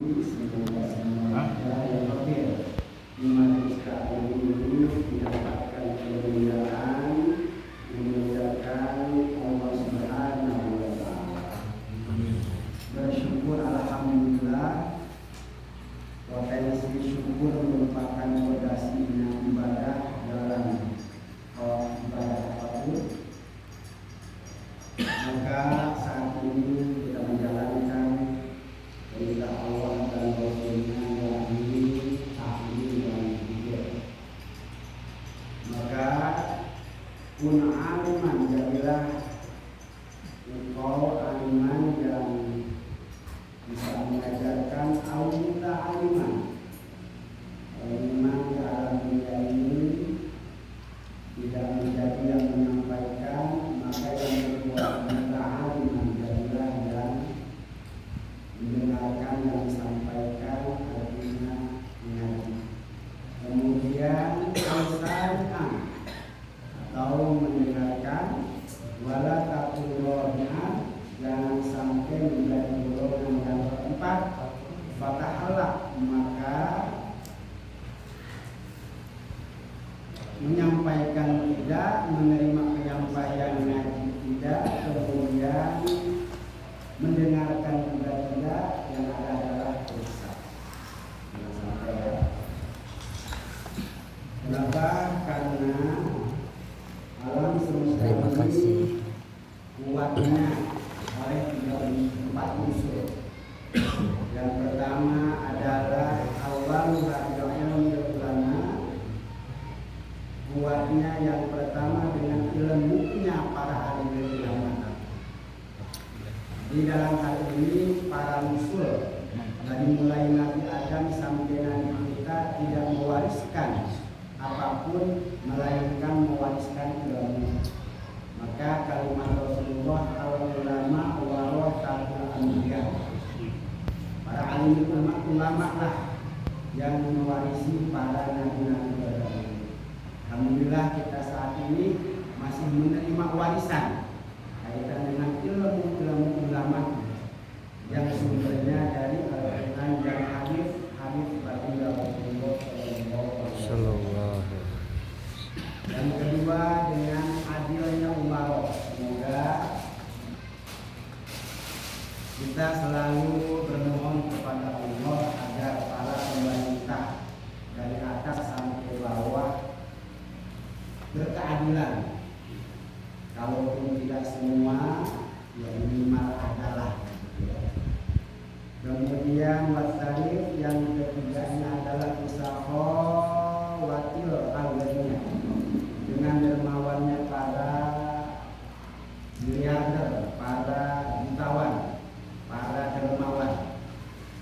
Semoga semuanya yang hadir di majelis kali ini mendapatkan kemuliaan, memuliakan Allah Subhanahu wa Ta'ala. Bersyukur alhamdulillah. Potensi syukur merupakan fondasinya ibadah dalam ibadah apapun. Maka saat ini kita menjalankan perintah Allah dan Rasulnya yakni tahmid dan zikir. Maka kun aliman, jadilah engkau aliman yang bisa mengajarkan awita aliman. Aliman di alam dunia ini tidak menjadi yang menyampaikan, maka yang berbuat aliman jadilah yang mendengarkan yang disampaikan, artinya mengaji. Kemudian al-sami'an atau mendengarkan, wala taqulurnya, jangan sampai menjadi golongan yang keempat, fatahalak, maka menyampaikan tidak, menerima penyampaian ngaji tidak, kemudian mendengarkan juga tidak, yang ada adalah rusak. Kenapa? Karena alam semesta ini kuatnya oleh 4 unsur. Yang pertama adalah awal ulama. Kuatnya yang pertama dengan ilmunya para ahli ulama. Di dalam hal ini para musul dari mulai Nabi Adam sampai Nabi kita tidak mewariskan apapun melainkan mewariskan ilmu. Maka kalimat Rasulullah al-ulama warasatul anbiya. Para alim ulama lah yang mewarisi para nabi-nabi terdahulu. Alhamdulillah kita saat ini masih menerima warisan kaitan dengan ilmu ulama yang sumbernya dari Al-Quran dan hadis baginda Rasulullah sallallahu. Yang kedua dengan adilnya umarah. Semoga kita selalu bermohon kepada Allah agar para pemerintah dari atas sampai bawah berkeadilan. Kalaupun tidak semua, ya minimal adalah. Kemudian wasalif yang ketiganya adalah usaha watil al-ghaniya, dengan dermawannya para miliarder, para jutawan, para dermawan.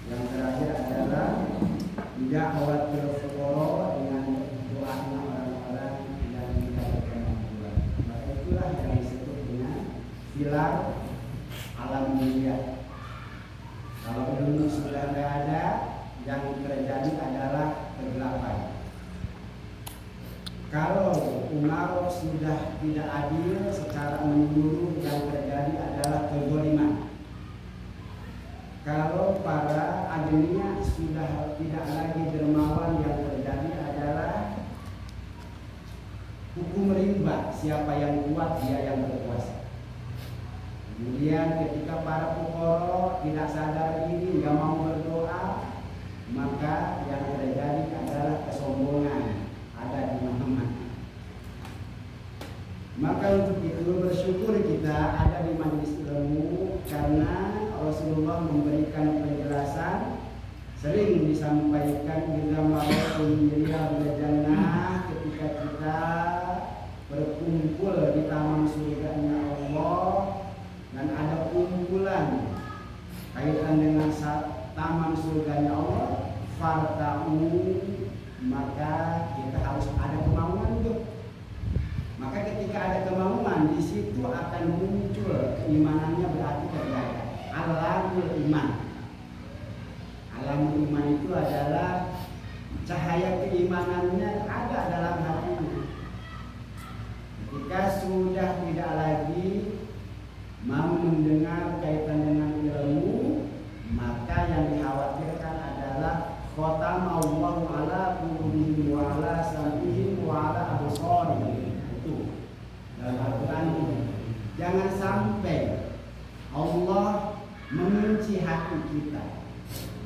Yang terakhir adalah tidak khawatir fuqara, dengan doanya orang-orang yang tidak berkemampuan. Maka itulah yang disebut dengan pilar alam dunia. Kalau ilmu sudah tidak ada, yang terjadi adalah kegelapan. Kalau umarok sudah tidak adil secara menyeluruh, yang terjadi adalah kezaliman. Kalau para adilnya sudah tidak lagi dermawan, yang terjadi adalah hukum rimba. Siapa yang kuat, dia yang berkuasa. Kemudian ketika para fuqara tidak sadar ini, nggak mau berdoa, maka yang terjadi adalah kesombongan ada di mana-mana. Maka untuk itu bersyukur kita ada di majelis ilmu, karena Rasulullah memberikan penjelasan, sering disampaikan bila ma'akum riyadul jannah, ketika kita berkumpul di taman surganya Allah dan ada kumpulan kaitan dengan taman surganya Allah, farta'u, maka kita harus ada kemauan tuh. Maka ketika ada kemauan, di situ akan muncul keimanannya, berarti terjaga. Alamul iman. Alamul iman itu adalah cahaya keimanannya ada dalam hatinya. Ketika sudah tidak lagi mau mendengar kaitan dengan ilmu, maka yang dikhawatirkan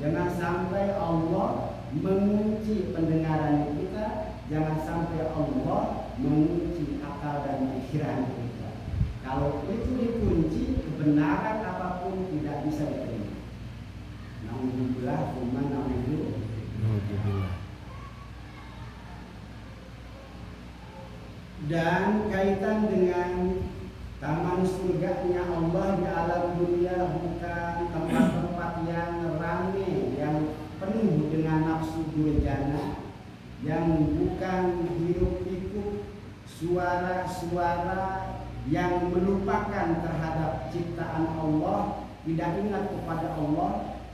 Jangan sampai Allah mengunci pendengaran kita, jangan sampai Allah mengunci akal dan pikiran kita. Kalau itu dikunci, kebenaran apapun tidak bisa diterima. Nauzubillah, nauzubillah. Dan kaitan dengan taman surganya Allah di alam dunia bukan tempat-tempat yang ramai, yang penuh dengan nafsu durjana, yang bukan hiruk pikuk suara-suara yang melupakan terhadap ciptaan Allah, tidak ingat kepada Allah,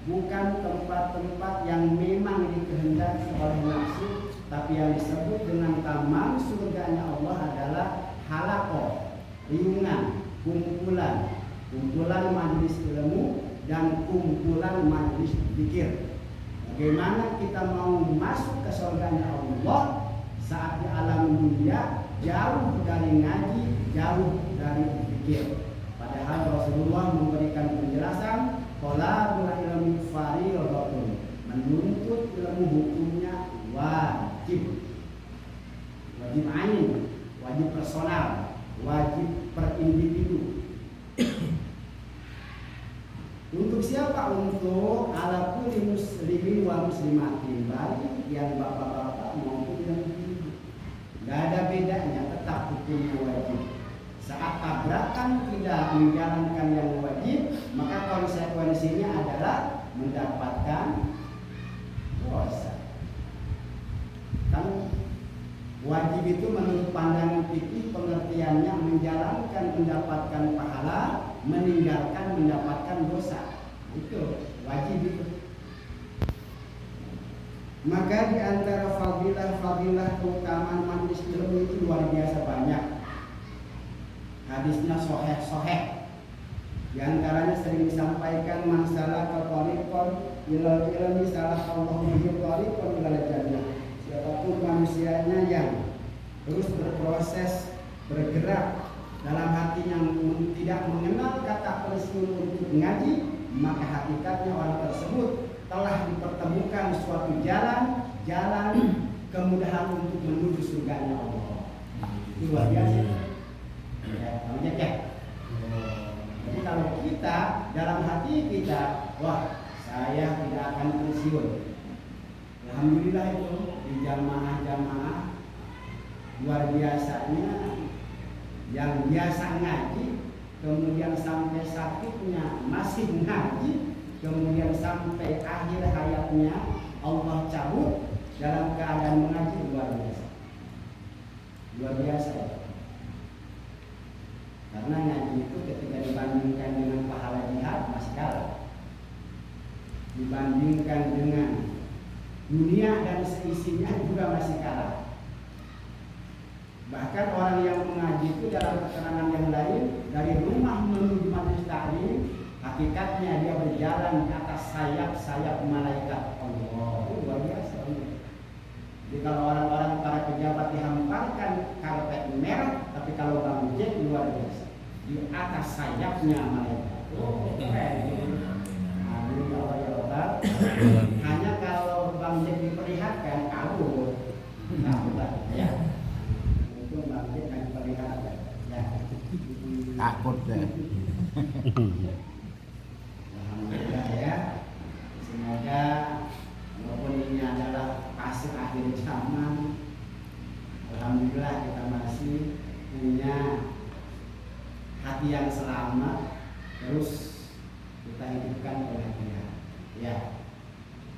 bukan tempat-tempat yang memang dikehendaki oleh nafsu, tapi yang disebut dengan taman surganya Allah adalah halaqah, riungan, kumpulan majelis ilmu dan kumpulan majelis zikir. Bagaimana kita mau masuk ke surganya Allah saat di alam dunia jauh dari ngaji, jauh dari zikir. Padahal Rasulullah memberikan penjelasan, thalabul ilmi fardhatun, menuntut ilmu hukumnya wajib ain, wajib personal, wajib per individu. Untuk siapa? Untuk ala kulli muslimin wa muslimatin, baik yang bapak-bapak maupun yang ibu. Gak ada bedanya, tetap hukumnya wajib. Saat tabrakan tidak menjalankan yang wajib, maka konsekuensinya adalah mendapatkan dosa. Kan wajib itu menurut pandangan fikih pengertiannya menjalankan mendapatkan pahala, meninggalkan mendapatkan dosa. Itu wajib itu. Maka di antara fadilah keutamaan majelis ilmu itu luar biasa banyak. Hadisnya sahih. Di antaranya sering disampaikan masalah qatarikon ilal ilmi salah Allah bihi qatarikon ilal jannah. Siapapun manusianya yang terus berproses bergerak dalam hati yang tidak mengenal kata pensiun untuk mengaji, maka hakikatnya orang tersebut telah dipertemukan suatu jalan kemudahan untuk menuju surganya Allah. Itu luar biasa. Ya. Jadi kalau kita dalam hati kita, wah saya tidak akan pensiun. Alhamdulillah itu di jamaah-jamaah luar biasanya yang biasa ngaji, kemudian sampai sakitnya masih ngaji, kemudian sampai akhir hayatnya Allah cabut dalam keadaan mengaji, luar biasa. Karena ngaji itu ketika dibandingkan dengan pahala jihad masih kalah, dibandingkan dengan dunia dan seisinya juga masih kalah. Bahkan orang yang mengaji itu dalam keterangan yang lain, dari rumah menuju majelis taklim, hakikatnya dia berjalan di atas sayap-sayap malaikat Allah. Itu luar biasa. Jadi kalau orang-orang para pejabat dihamparkan karpet merah, tapi kalau Bang Jack luar biasa, di atas sayapnya malaikat. Oh, keren. Hanya kalau Bang Jack diperlihatkan kabur, ya. Itu Bang Jack akan diperlihatkan, ya. Takut deh. Alhamdulillah ya. Semoga walaupun ini adalah fase akhir zaman, alhamdulillah kita masih punya hati yang selamat, terus kita hidupkan bahagia. Ya.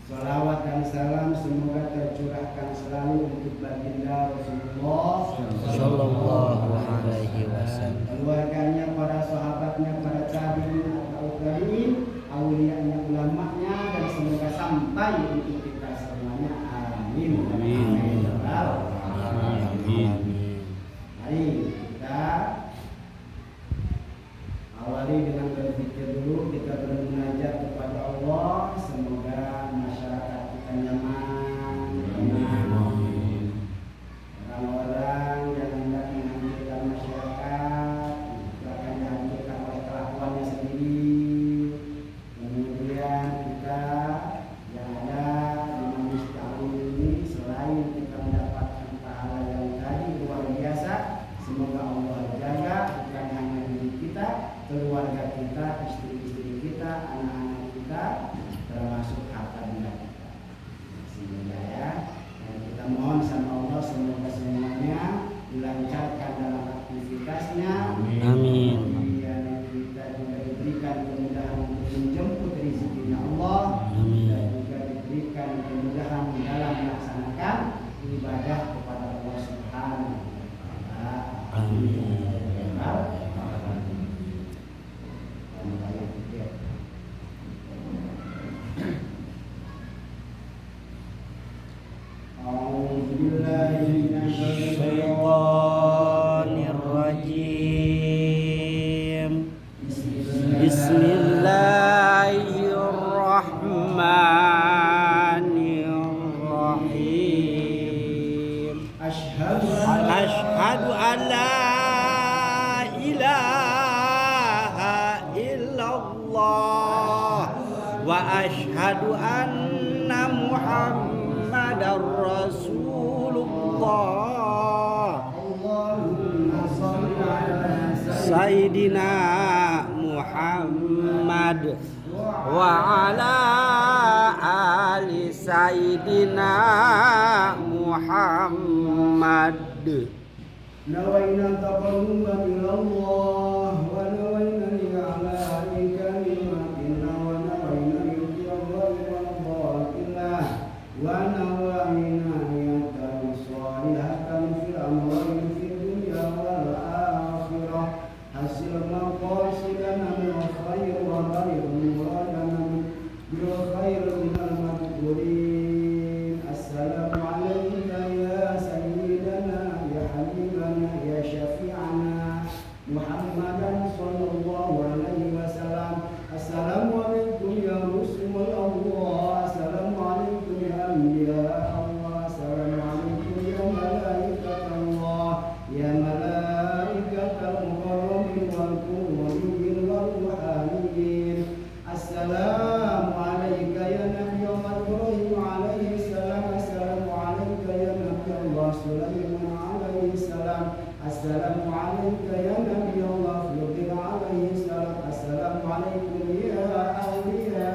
Sholawat dan salam semoga tercurahkan selalu untuk baginda Rasulullah Sallallahu alaihi wasallam, keluarganya, para sahabatnya, para tabi'in atau tabi'in, aulianya, ulamanya, dan semoga sampai untuk kita semuanya. Amin. Amin. Amin. Mari kita awali dengan berzikir dulu, kita bermunajat kepada Allah, semoga masyarakat kita nyaman. Orang-orang yang hendak menghancurkan masyarakat itu akan dihancurkan oleh kelakuannya sendiri. Kemudian kita beribadah kepada Allah Subhanahu wa taala. Amin. Syaitanirrajim. Bismillahirrahmanirrahim. Asyhadu an la ilaha illallah wa asyhadu anna Muhammadar Rasulullah. Sayyidina Muhammad wa ala ali Sayyidina Muhammad. Nawaina taqarruban ila Allah wa nawaina li'ala'i kalimatina wa nawaina li'tiyallahi wa dhatillah wa nawaina li'atan salihatan fil amwali fid dunya wal akhirah hasil maqasidana min khair wa baligh muradana bil khair min al madhurin. Assalamu alayka ya sayyidana ya habibana ya syafi'ana Muhammadan sallallahu alaihi wasallam. Assalamualaikum ya Rasulullah. Assalamualaikum ya anbiya Allah. Assalamualaikum ya malaikat Allah. Ya malaikatal mukarramin wal qurramin wal ruhaniyin. Assalamu alayka ya Nabi Allah Ibrahim alaihi salam. Assalamu alayka ya Nabi Allah Sulaiman alaihi salam. Assalamu alayka ya Nabi Allah Fudil alaihi salam. Assalamu alaikum ya awliya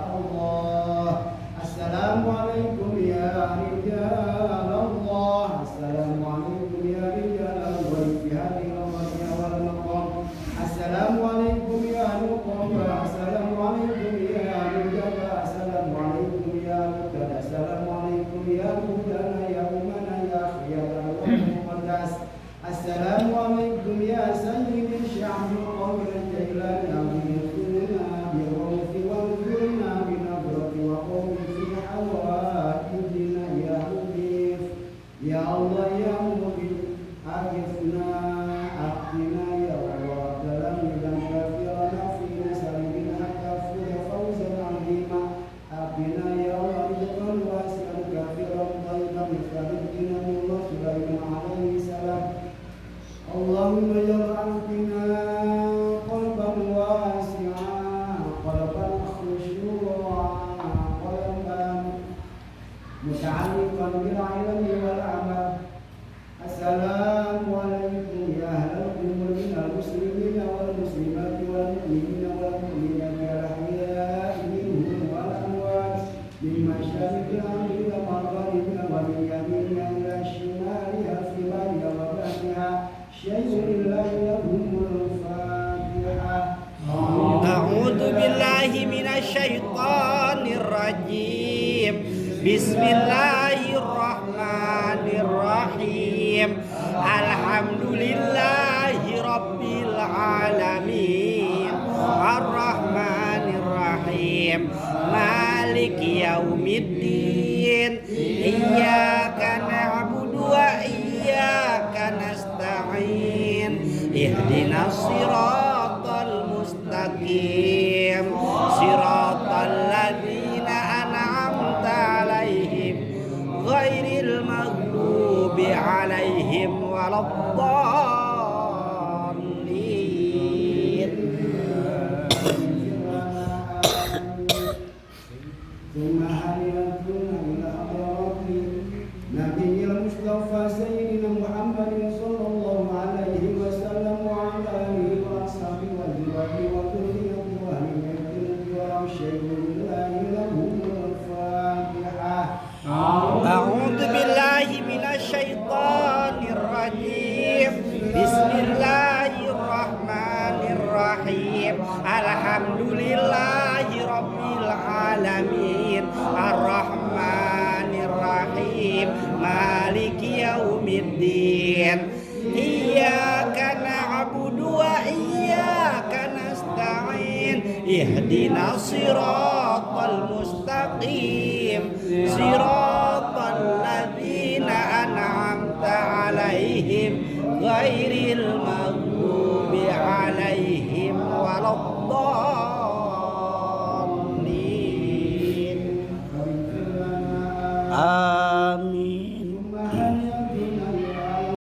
Allah. Assalamu alaikum ya rijal Allah. Assalamu alaikum ya rijal al-ghaib fi hadhihi al-ghadiyya wal maqam. Assalamu alaikum ya nuqaba. Assalamu alaikum ya nujaba. Assalamu alaikum ya muqtada. Assalamu alaikum ya mudana ya umana ya khiyara wa muqaddas. Assalamu alaikum ya sayyidi sya'bi qawmi al-jailani aghithuna bi rawfi wa anzurna bi nadrati wa qawmi fi hawaidina ya mudif ya Allah ya mudif aghithna aqina ya Allah dalam dan kafirana fi nasalina kafir fawzan azima aqina ya Allah rizqan wasi'an kafiran tayyiban mithladina Allah Sulaiman alaihi salam. Allahumma jal'alna qalban wasi'an qalban khushu'an qalban muta'alliqan bil ilmi wal amal. Assalamu alaikum ya ahlal qubur minal muslimina wal muslimati wal mu'minina wal mu'minati al ahya'i minhum wal amwat min masyariqil ardi ila magharibiha wa min yaminiha ila shimaliha fi bariha wa bahriha syai'un lillahi lahumul fatihah. A'udzu billahi minasy syaithanir rajim. Bismillahirrahmanirrahim. Alhamdulillahi rabbil alamin. Arrahmanirrahim. Maliki yaumiddin. Iyyaka na'budu wa iyyaka nasta'in. Ihdinas siratal mustaqim. Siratal ladzina an'amta 'alaihim ghairil maghdubi 'alaihim waladdallin. Nabiyil Mustafa Sayyidina Muhammadin sallallahu alaihi wasallam wa ala alihi wa ashabihi wa jiwari wa dhurriyyati wa ahli baitihi wa syai'un lahumul fatihah. A'udzu billahi minasy syaithanir rajim. Bismillahirrahmanirrahim. Alhamdulillahi rabbil alamin. Arrahmanirrahim. as-siratal mustaqim siratal ladzina an'amta 'alaihim ghairil maghdubi 'alaihim waladdallin. Amin.